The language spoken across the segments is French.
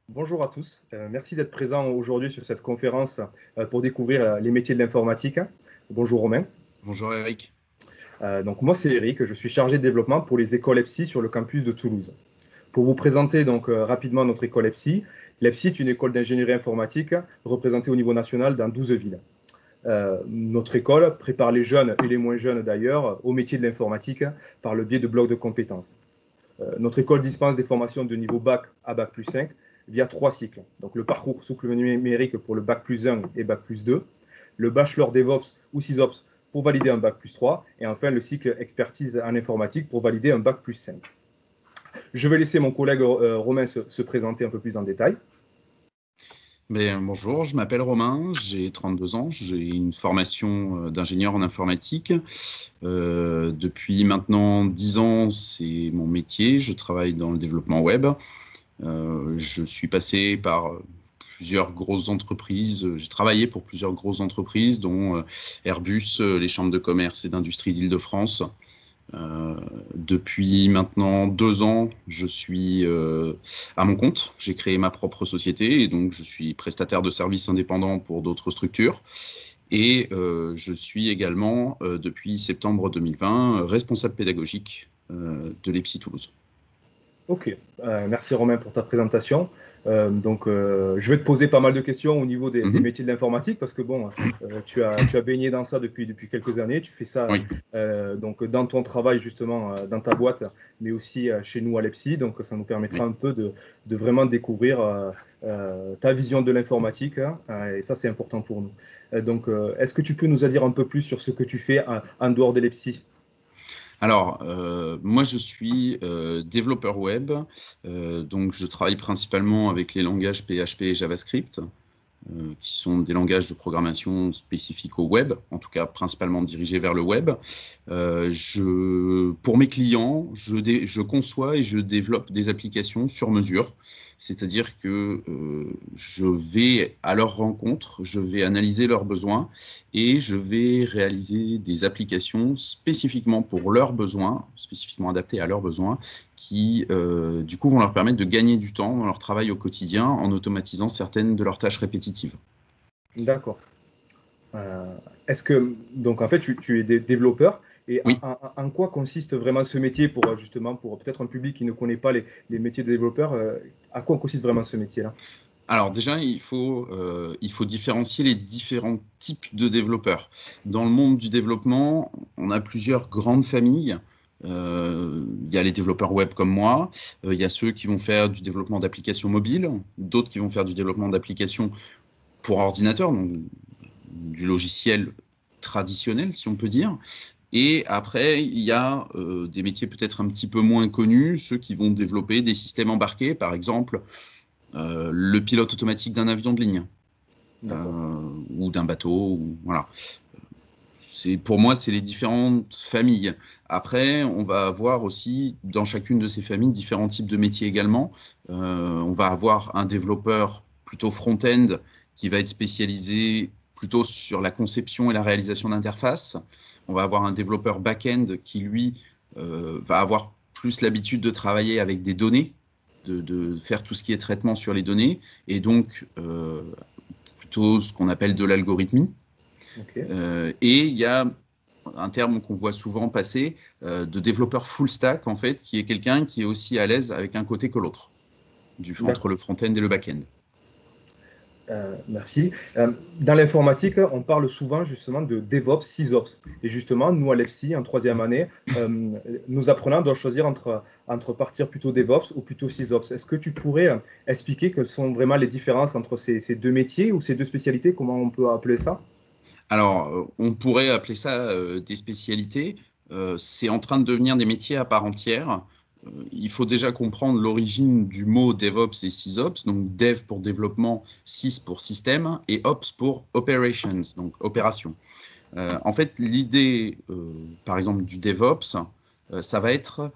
Bonjour à tous, merci d'être présents aujourd'hui sur cette conférence pour découvrir les métiers de l'informatique. Bonjour Romain. Bonjour Eric. Donc moi c'est Eric, je suis chargé de développement pour les écoles EPSI sur le campus de Toulouse. Pour vous présenter donc rapidement notre école EPSI, l'EPSI est une école d'ingénierie informatique représentée au niveau national dans 12 villes. Notre école prépare les jeunes et les moins jeunes d'ailleurs au métier de l'informatique par le biais de blocs de compétences. Notre école dispense des formations de niveau bac à bac plus 5 via 3 cycles. Donc le parcours souple numérique pour le bac plus 1 et bac plus 2, le bachelor DevOps ou SysOps pour valider un bac plus 3, et enfin le cycle expertise en informatique pour valider un bac plus 5. Je vais laisser mon collègue Romain se présenter un peu plus en détail. Bonjour, je m'appelle Romain, j'ai 32 ans, j'ai une formation d'ingénieur en informatique. Depuis maintenant 10 ans, c'est mon métier, je travaille dans le développement web. Je suis passé par plusieurs grosses entreprises, j'ai travaillé pour plusieurs grosses entreprises, dont Airbus, les chambres de commerce et d'industrie d'Île-de-France. Depuis maintenant 2 ans, je suis à mon compte. J'ai créé ma propre société et donc je suis prestataire de services indépendants pour d'autres structures. Et je suis également, depuis septembre 2020, responsable pédagogique de l'EPSI Toulouse. Ok, merci Romain pour ta présentation. Je vais te poser pas mal de questions au niveau des métiers de l'informatique parce que bon, tu as baigné dans ça depuis quelques années. Tu fais ça Oui. donc dans ton travail justement, dans ta boîte, mais aussi chez nous à l'EPSI. Donc ça nous permettra un peu de vraiment découvrir ta vision de l'informatique, hein, et ça c'est important pour nous. Est-ce que tu peux nous en dire un peu plus sur ce que tu fais en dehors de l'EPSI? Alors, moi, je suis développeur web, donc je travaille principalement avec les langages PHP et JavaScript, qui sont des langages de programmation spécifiques au web, en tout cas principalement dirigés vers le web. Pour mes clients, je conçois et je développe des applications sur mesure, c'est-à-dire que je vais à leur rencontre, je vais analyser leurs besoins et je vais réaliser des applications spécifiquement pour leurs besoins, spécifiquement adaptées à leurs besoins, qui du coup vont leur permettre de gagner du temps dans leur travail au quotidien en automatisant certaines de leurs tâches répétitives. D'accord. Est-ce que, donc en fait, tu es développeur, et Oui. en quoi consiste vraiment ce métier pour justement, pour peut-être un public qui ne connaît pas les métiers de développeur, à quoi consiste vraiment ce métier-là? Alors déjà, il faut différencier les différents types de développeurs. Dans le monde du développement, on a plusieurs grandes familles. Il y a les développeurs web comme moi, il y a ceux qui vont faire du développement d'applications mobiles, d'autres qui vont faire du développement d'applications pour ordinateur, donc du logiciel traditionnel, si on peut dire. Et après, il y a des métiers peut-être un petit peu moins connus, ceux qui vont développer des systèmes embarqués, par exemple le pilote automatique d'un avion de ligne ou d'un bateau. Voilà. Pour moi, c'est les différentes familles. Après, on va avoir aussi dans chacune de ces familles différents types de métiers également. On va avoir un développeur plutôt front-end qui va être spécialisé plutôt sur la conception et la réalisation d'interfaces. On va avoir un développeur back-end qui, lui, va avoir plus l'habitude de travailler avec des données, de faire tout ce qui est traitement sur les données, et donc plutôt ce qu'on appelle de l'algorithmie. Okay. Et il y a un terme qu'on voit souvent passer de développeur full stack, en fait, qui est quelqu'un qui est aussi à l'aise avec un côté que l'autre, entre le front-end et le back-end. Merci. Dans l'informatique, on parle souvent justement de DevOps, SysOps. Et justement, nous à l'EPSI, en troisième année, nos apprenants doivent choisir entre partir plutôt DevOps ou plutôt SysOps. Est-ce que tu pourrais expliquer quelles sont vraiment les différences entre ces deux métiers ou ces deux spécialités? Comment on peut appeler ça? Alors, on pourrait appeler ça des spécialités. C'est en train de devenir des métiers à part entière. Il faut déjà comprendre l'origine du mot DevOps et SysOps, donc Dev pour développement, Sys pour système et Ops pour operations, donc opération. En fait, l'idée, par exemple, du DevOps, ça va être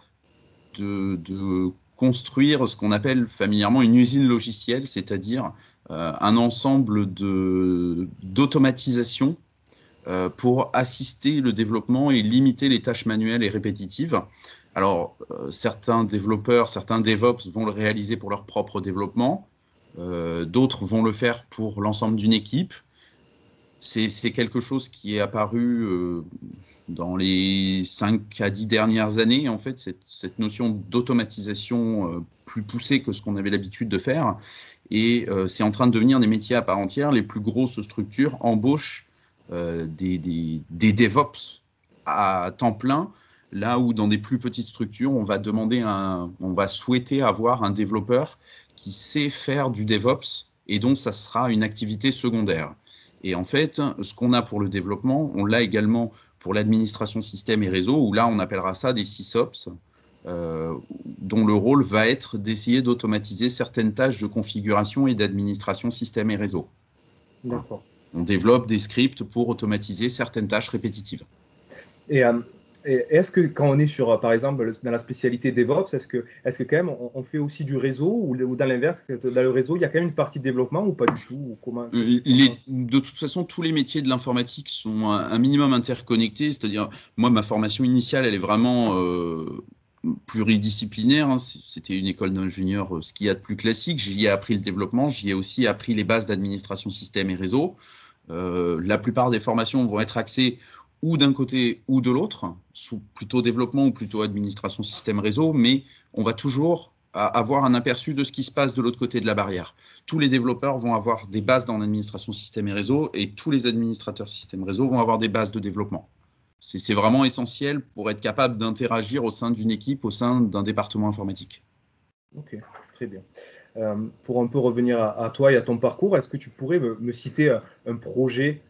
de construire ce qu'on appelle familièrement une usine logicielle, c'est-à-dire un ensemble d'automatisation pour assister le développement et limiter les tâches manuelles et répétitives. Alors, certains développeurs, certains DevOps vont le réaliser pour leur propre développement. d'autres vont le faire pour l'ensemble d'une équipe. C'est quelque chose qui est apparu dans les 5 à 10 dernières années, en fait, cette notion d'automatisation plus poussée que ce qu'on avait l'habitude de faire. Et c'est en train de devenir des métiers à part entière. Les plus grosses structures embauchent des DevOps à temps plein, là où dans des plus petites structures, on va souhaiter avoir un développeur qui sait faire du DevOps, et donc ça sera une activité secondaire. Et en fait, ce qu'on a pour le développement, on l'a également pour l'administration système et réseau, où là, on appellera ça des SysOps, dont le rôle va être d'essayer d'automatiser certaines tâches de configuration et d'administration système et réseau. D'accord. On développe des scripts pour automatiser certaines tâches répétitives. Et est-ce que quand on est sur, par exemple, dans la spécialité DevOps, est-ce que quand même on fait aussi du réseau ou dans l'inverse, dans le réseau, il y a quand même une partie développement ou pas du tout ou comment, de toute façon, tous les métiers de l'informatique sont un minimum interconnectés. C'est-à-dire, moi, ma formation initiale, elle est vraiment pluridisciplinaire. Hein. C'était une école d'ingénieur, ce qu'il y a de plus classique. J'y ai appris le développement, j'y ai aussi appris les bases d'administration système et réseau. La plupart des formations vont être axées ou d'un côté ou de l'autre, plutôt développement ou plutôt administration système réseau, mais on va toujours avoir un aperçu de ce qui se passe de l'autre côté de la barrière. Tous les développeurs vont avoir des bases dans l'administration système et réseau, et tous les administrateurs système réseau vont avoir des bases de développement. C'est vraiment essentiel pour être capable d'interagir au sein d'une équipe, au sein d'un département informatique. Ok, très bien. Pour un peu revenir à toi et à ton parcours, est-ce que tu pourrais me citer un projet,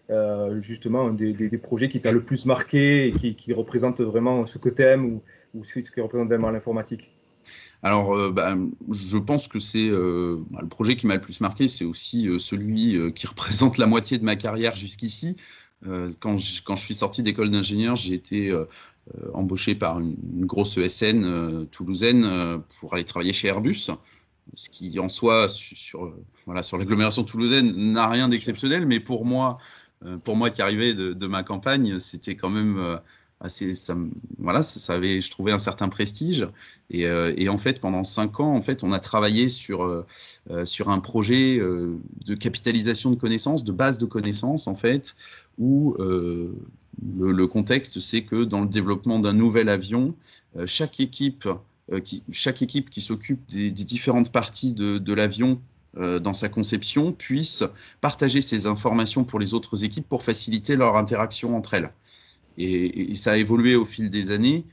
justement, des projets qui t'a le plus marqué et qui représente vraiment ce que tu aimes ou ce qui représente vraiment l'informatique? Alors, je pense que c'est le projet qui m'a le plus marqué, c'est aussi celui qui représente la moitié de ma carrière jusqu'ici. Quand je suis sorti d'école d'ingénieur, j'ai été embauché par une grosse ESN toulousaine pour aller travailler chez Airbus, ce qui en soi, sur l'agglomération toulousaine, n'a rien d'exceptionnel, mais pour moi qui arrivais de ma campagne, c'était quand même ça avait, je trouvais, un certain prestige. Et en fait, pendant 5 ans, en fait, on a travaillé sur un projet de capitalisation de connaissances, de base de connaissances, en fait, où le contexte, c'est que dans le développement d'un nouvel avion, chaque équipe qui s'occupe des différentes parties de l'avion dans sa conception puisse partager ces informations pour les autres équipes pour faciliter leur interaction entre elles. Et ça a évolué au fil des années,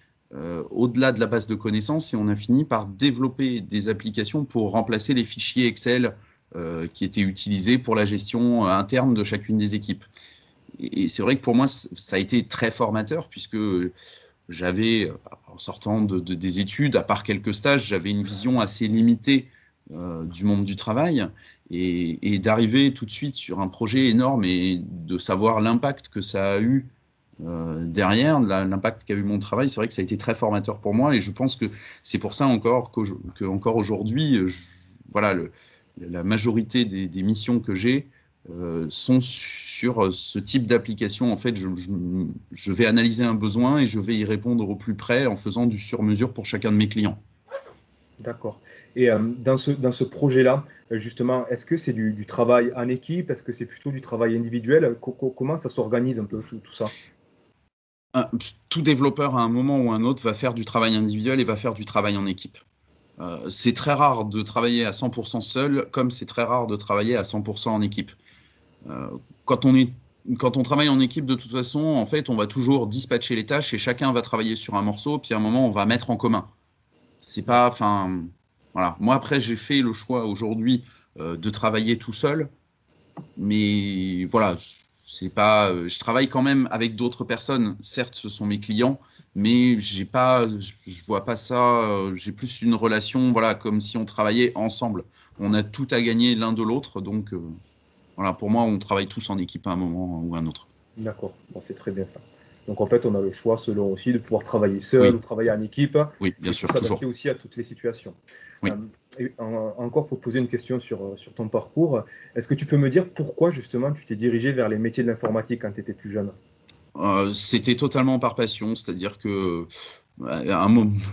au-delà de la base de connaissances, et on a fini par développer des applications pour remplacer les fichiers Excel qui étaient utilisés pour la gestion interne de chacune des équipes. Et c'est vrai que pour moi, ça a été très formateur, puisque j'avais, en sortant des études, à part quelques stages, j'avais une vision assez limitée du monde du travail, et d'arriver tout de suite sur un projet énorme et de savoir l'impact que ça a eu derrière, l'impact qu'a eu mon travail, c'est vrai que ça a été très formateur pour moi, et je pense que c'est pour ça encore qu'encore aujourd'hui, voilà, la majorité des missions que j'ai sont sur ce type d'application. En fait, je vais analyser un besoin et je vais y répondre au plus près en faisant du sur-mesure pour chacun de mes clients. D'accord. Et dans ce projet-là, justement, est-ce que c'est du travail en équipe? Est-ce que c'est plutôt du travail individuel? Comment ça s'organise un peu tout ça? Tout développeur, à un moment ou à un autre, va faire du travail individuel et va faire du travail en équipe. C'est très rare de travailler à 100% seul, comme c'est très rare de travailler à 100% en équipe. Quand on travaille en équipe, de toute façon, en fait, on va toujours dispatcher les tâches et chacun va travailler sur un morceau, puis à un moment, on va mettre en commun. C'est pas, enfin, voilà. Moi, après, j'ai fait le choix aujourd'hui de travailler tout seul, mais voilà, c'est pas, je travaille quand même avec d'autres personnes. Certes, ce sont mes clients, mais je vois pas ça. J'ai plus une relation, voilà, comme si on travaillait ensemble. On a tout à gagner l'un de l'autre, donc voilà, pour moi, on travaille tous en équipe à un moment ou à un autre. D'accord, bon, c'est très bien ça. Donc en fait, on a le choix selon aussi de pouvoir travailler seul ou Oui, travailler en équipe oui, bien et pour sûr, s'adapter toujours. aussi à toutes les situations. Oui. Euh, Encore pour te poser une question sur ton parcours, est-ce que tu peux me dire pourquoi justement tu t'es dirigé vers les métiers de l'informatique quand tu étais plus jeune? C'était totalement par passion, c'est-à-dire que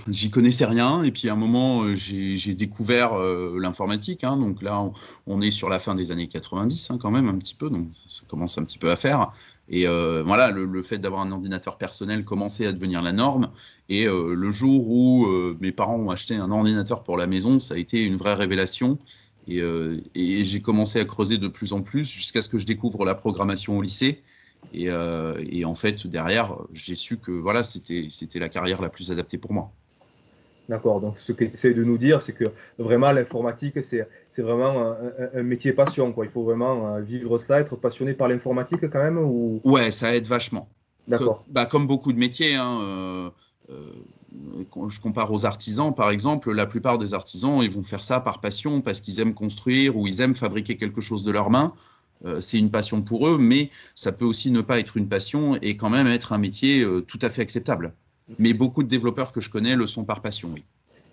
J'y connaissais rien, et puis à un moment, j'ai découvert l'informatique. Hein, donc là, on est sur la fin des années 90, hein, quand même, un petit peu, donc ça commence un petit peu à faire. Et voilà, le fait d'avoir un ordinateur personnel commençait à devenir la norme. Et le jour où mes parents ont acheté un ordinateur pour la maison, ça a été une vraie révélation. Et j'ai commencé à creuser de plus en plus jusqu'à ce que je découvre la programmation au lycée. Et en fait, derrière, j'ai su que voilà, c'était la carrière la plus adaptée pour moi. D'accord, donc ce que tu essaies de nous dire, c'est que vraiment l'informatique, c'est vraiment un métier passion, quoi. Il faut vraiment vivre ça, être passionné par l'informatique quand même, ou... Ouais, ça aide vachement. D'accord, Comme beaucoup de métiers, hein, quand je compare aux artisans, par exemple, la plupart des artisans, ils vont faire ça par passion, parce qu'ils aiment construire ou ils aiment fabriquer quelque chose de leurs mains. C'est une passion pour eux, mais ça peut aussi ne pas être une passion et quand même être un métier tout à fait acceptable. Mais ok. beaucoup de développeurs que je connais le sont par passion, oui.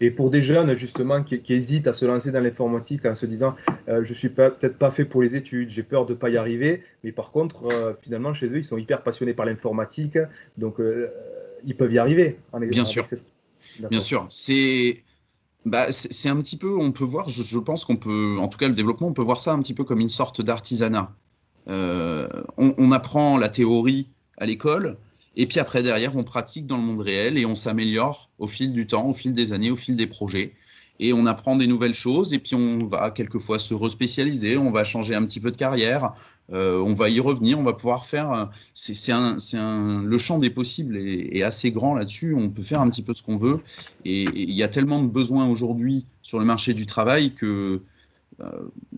Et pour des jeunes, justement, qui hésitent à se lancer dans l'informatique en se disant, je suis peut-être pas fait pour les études, j'ai peur de ne pas y arriver, mais par contre, finalement, chez eux, ils sont hyper passionnés par l'informatique, donc ils peuvent y arriver Bien avec sûr, cette... bien D'accord. sûr. C'est un petit peu, on peut voir, je pense qu'on peut, en tout cas le développement, on peut voir ça un petit peu comme une sorte d'artisanat. On apprend la théorie à l'école, et puis après, derrière, on pratique dans le monde réel et on s'améliore au fil du temps, au fil des années, au fil des projets. Et on apprend des nouvelles choses, et puis on va quelquefois se respécialiser, on va changer un petit peu de carrière, on va y revenir, on va pouvoir faire. Le champ des possibles est assez grand là-dessus, on peut faire un petit peu ce qu'on veut. Et il y a tellement de besoins aujourd'hui sur le marché du travail que euh,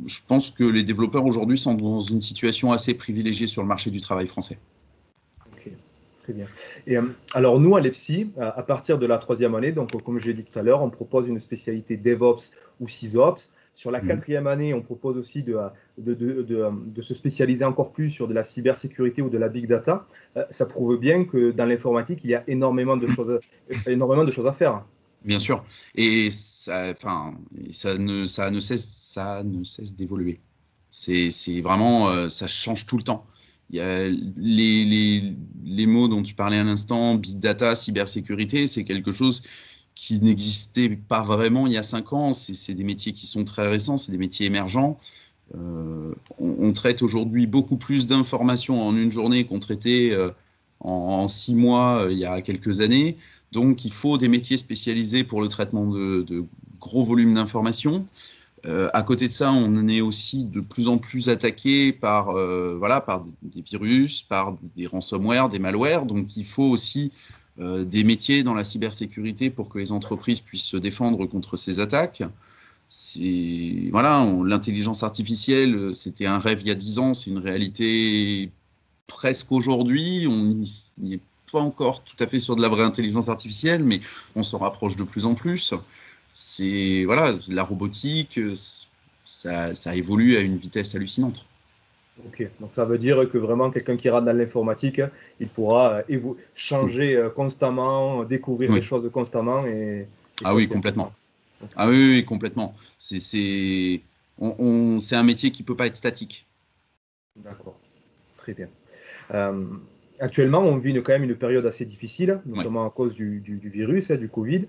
je pense que les développeurs aujourd'hui sont dans une situation assez privilégiée sur le marché du travail français. Ok, très bien. Et alors nous, à l'EPSI, à partir de la troisième année, donc comme je l'ai dit tout à l'heure, on propose une spécialité DevOps ou SysOps. Sur la Mhm. quatrième année, on propose aussi de se spécialiser encore plus sur de la cybersécurité ou de la big data. Ça prouve bien que dans l'informatique, il y a énormément de choses à faire. Bien sûr. Et ça, enfin, ça ne cesse d'évoluer. C'est vraiment, ça change tout le temps. Il y a les mots dont tu parlais à l'instant, big data, cybersécurité, c'est quelque chose qui n'existait pas vraiment il y a 5 ans. C'est des métiers qui sont très récents, c'est des métiers émergents. On traite aujourd'hui beaucoup plus d'informations en une journée qu'on traitait en 6 mois il y a quelques années. Donc, il faut des métiers spécialisés pour le traitement de gros volumes d'informations. À côté de ça, on est aussi de plus en plus attaqué par des virus, par des ransomware, des malwares. Donc, il faut aussi des métiers dans la cybersécurité pour que les entreprises puissent se défendre contre ces attaques. Voilà, l'intelligence artificielle, c'était un rêve il y a 10 ans, c'est une réalité presque aujourd'hui. On n'y est pas encore tout à fait sur de la vraie intelligence artificielle, mais on s'en rapproche de plus en plus. C'est voilà, la robotique, ça évolue à une vitesse hallucinante. Ok, donc ça veut dire que vraiment quelqu'un qui rentre dans l'informatique, il pourra Oui, changer constamment, découvrir des oui. choses constamment, et Ah ça oui, c'est important. complètement. Ok, Ah oui, oui, complètement. C'est un métier qui peut pas être statique. d'accord, très bien. Euh, Actuellement, on vit quand même une période assez difficile, Ouais. notamment à cause du virus, du Covid.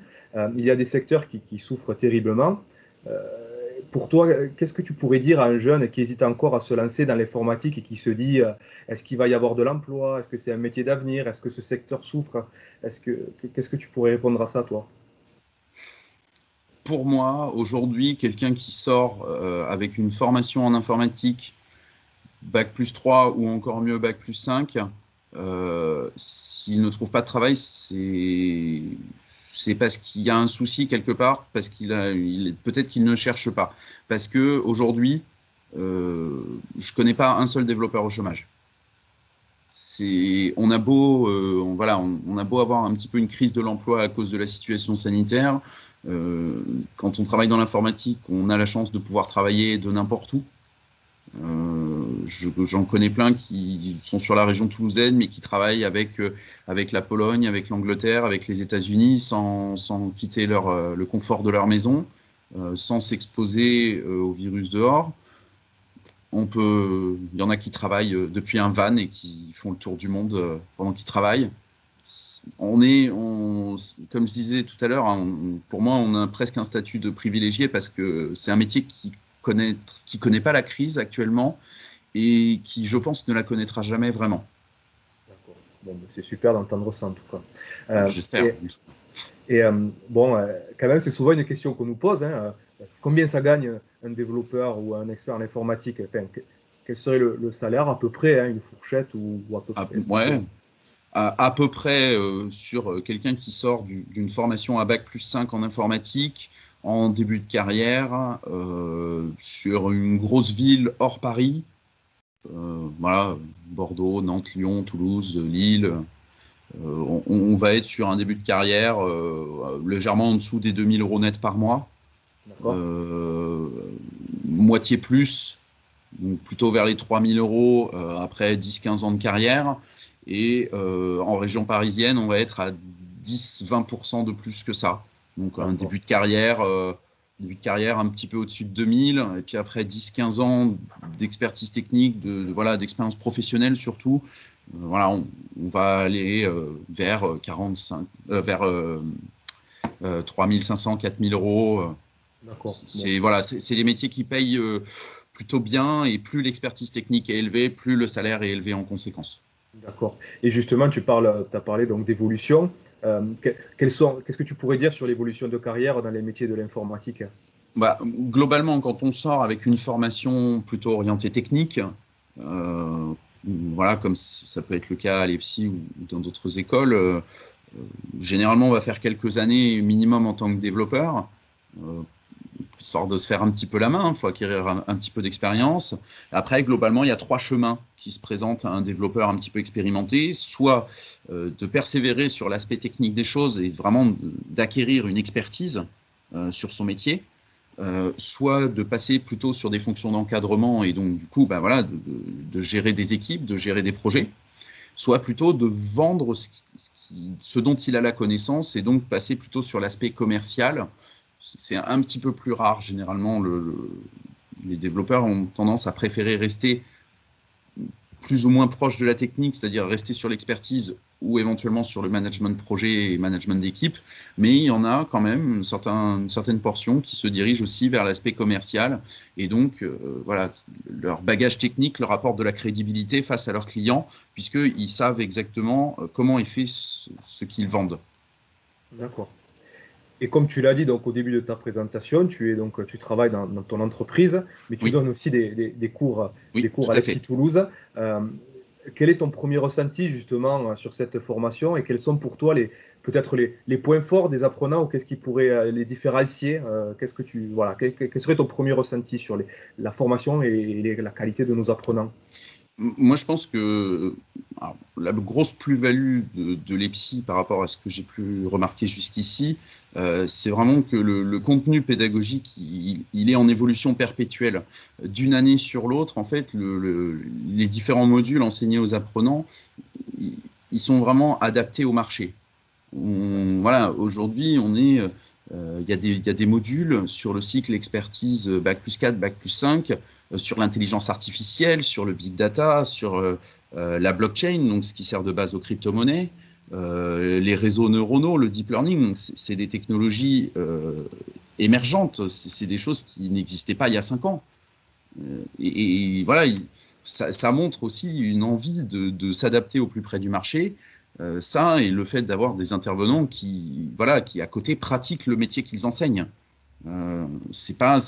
Il y a des secteurs qui souffrent terriblement. Euh, pour toi, qu'est-ce que tu pourrais dire à un jeune qui hésite encore à se lancer dans l'informatique et qui se dit, est-ce qu'il va y avoir de l'emploi? Est-ce que c'est un métier d'avenir? Est-ce que ce secteur souffre? Qu'est-ce que tu pourrais répondre à ça, toi? Pour moi, aujourd'hui, quelqu'un qui sort avec une formation en informatique, bac+3 ou encore mieux bac+5, s'il ne trouve pas de travail, c'est parce qu'il y a un souci quelque part, parce peut-être qu'il ne cherche pas. Parce que aujourd'hui, je connais pas un seul développeur au chômage. On a beau, voilà, on a beau avoir un petit peu une crise de l'emploi à cause de la situation sanitaire. Quand on travaille dans l'informatique, on a la chance de pouvoir travailler de n'importe où. J'en connais plein qui sont sur la région toulousaine, mais qui travaillent avec la Pologne, avec l'Angleterre, avec les États-Unis, sans quitter le confort de leur maison, sans s'exposer au virus dehors. Il y en a qui travaillent depuis un van et qui font le tour du monde pendant qu'ils travaillent. comme je disais tout à l'heure, hein, pour moi, on a presque un statut de privilégié parce que c'est un métier qui connaît pas la crise actuellement et qui, je pense, ne la connaîtra jamais vraiment. D'accord. Bon, c'est super d'entendre ça en tout cas. J'espère. Bon, quand même, c'est souvent une question qu'on nous pose, hein. Combien ça gagne un développeur ou un expert en informatique? Enfin, quel serait le salaire à peu près, hein, une fourchette ou à peu près? Ouais, à peu près sur quelqu'un qui sort d'une formation à bac+5 en informatique, en début de carrière, sur une grosse ville hors Paris, voilà, Bordeaux, Nantes, Lyon, Toulouse, Lille. On va être sur un début de carrière légèrement en dessous des 2000 € net par mois, moitié plus, donc plutôt vers les 3000 € après 10-15 ans de carrière. Et en région parisienne, on va être à 10-20% de plus que ça. Donc un début de carrière un petit peu au-dessus de 2000, et puis après 10-15 ans d'expertise technique, voilà, d'expérience professionnelle surtout. Voilà, on va aller vers 3500-4000 €. D'accord. Voilà, c'est des métiers qui payent plutôt bien, et plus l'expertise technique est élevée, plus le salaire est élevé en conséquence. D'accord. Et justement, tu as parlé donc d'évolution. Qu'est-ce que tu pourrais dire sur l'évolution de carrière dans les métiers de l'informatique? Bah, globalement, quand on sort avec une formation plutôt orientée technique, voilà, comme ça peut être le cas à l'EPSI ou dans d'autres écoles, généralement, on va faire quelques années minimum en tant que développeur, histoire de se faire un petit peu la main. Il faut acquérir un petit peu d'expérience. Après, globalement, il y a 3 chemins qui se présentent à un développeur un petit peu expérimenté. Soit de persévérer sur l'aspect technique des choses et vraiment d'acquérir une expertise sur son métier. Soit de passer plutôt sur des fonctions d'encadrement et donc du coup voilà, de gérer des équipes, de gérer des projets, soit plutôt de vendre ce dont il a la connaissance et donc passer plutôt sur l'aspect commercial. C'est un petit peu plus rare. Généralement, les développeurs ont tendance à préférer rester plus ou moins proche de la technique, c'est-à-dire rester sur l'expertise ou éventuellement sur le management de projet et management d'équipe, mais il y en a quand même une certaine portion qui se dirige aussi vers l'aspect commercial, et donc voilà, leur bagage technique leur apporte de la crédibilité face à leurs clients, puisqu'ils savent exactement comment est fait ce qu'ils vendent. D'accord. Et comme tu l'as dit donc, au début de ta présentation, tu travailles dans ton entreprise, mais tu Oui, donnes aussi des cours oui, tout à à l'EPSI fait. Toulouse. Quel est ton premier ressenti justement sur cette formation et quels sont pour toi peut-être les points forts des apprenants ou qu'est-ce qui pourrait les différencier? Voilà, quel serait ton premier ressenti sur la formation et la qualité de nos apprenants? Moi, je pense que alors, la grosse plus-value de l'EPSI par rapport à ce que j'ai pu remarquer jusqu'ici, c'est vraiment que le contenu pédagogique, il est en évolution perpétuelle. D'une année sur l'autre, en fait, les différents modules enseignés aux apprenants, ils sont vraiment adaptés au marché. Voilà, aujourd'hui, il y a des modules sur le cycle expertise bac+4, bac+5, sur l'intelligence artificielle, sur le big data, sur la blockchain, donc ce qui sert de base aux crypto-monnaies, les réseaux neuronaux, le deep learning. C'est des technologies émergentes, c'est des choses qui n'existaient pas il y a 5 ans. Et voilà, ça montre aussi une envie de s'adapter au plus près du marché. Ça, et le fait d'avoir des intervenants voilà, qui à côté pratiquent le métier qu'ils enseignent. C'est pas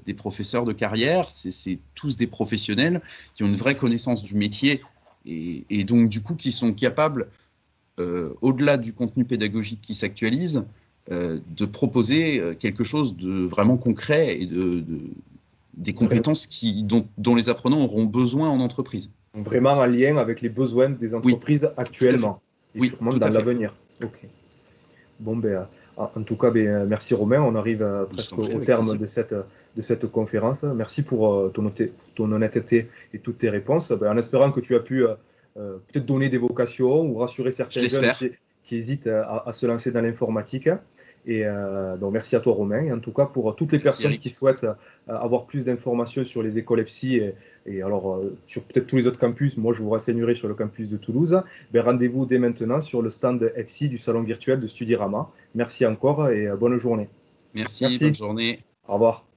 des professeurs de carrière, c'est tous des professionnels qui ont une vraie connaissance du métier et donc du coup qui sont capables, au-delà du contenu pédagogique qui s'actualise, de proposer quelque chose de vraiment concret et des compétences dont les apprenants auront besoin en entreprise. Vraiment en lien avec les besoins des Oui, entreprises tout à fait. actuellement et Oui, sûrement tout dans à fait. l'avenir. Ok. Bon, ben, en tout cas, ben, merci Romain. On arrive Je t'en presque prie, au avec terme plaisir. de cette conférence. Merci pour pour ton honnêteté et toutes tes réponses. Ben, en espérant que tu as pu peut-être donner des vocations ou rassurer Je certains jeunes l'espère. qui hésitent à se lancer dans l'informatique. Et donc merci à toi Romain. Et en tout cas, pour toutes les personnes qui souhaitent avoir plus d'informations sur les écoles EPSI et alors sur peut-être tous les autres campus, moi je vous renseignerai sur le campus de Toulouse, ben, rendez-vous dès maintenant sur le stand EPSI du salon virtuel de Studirama. Merci encore et bonne journée. Merci, bonne journée. Au revoir.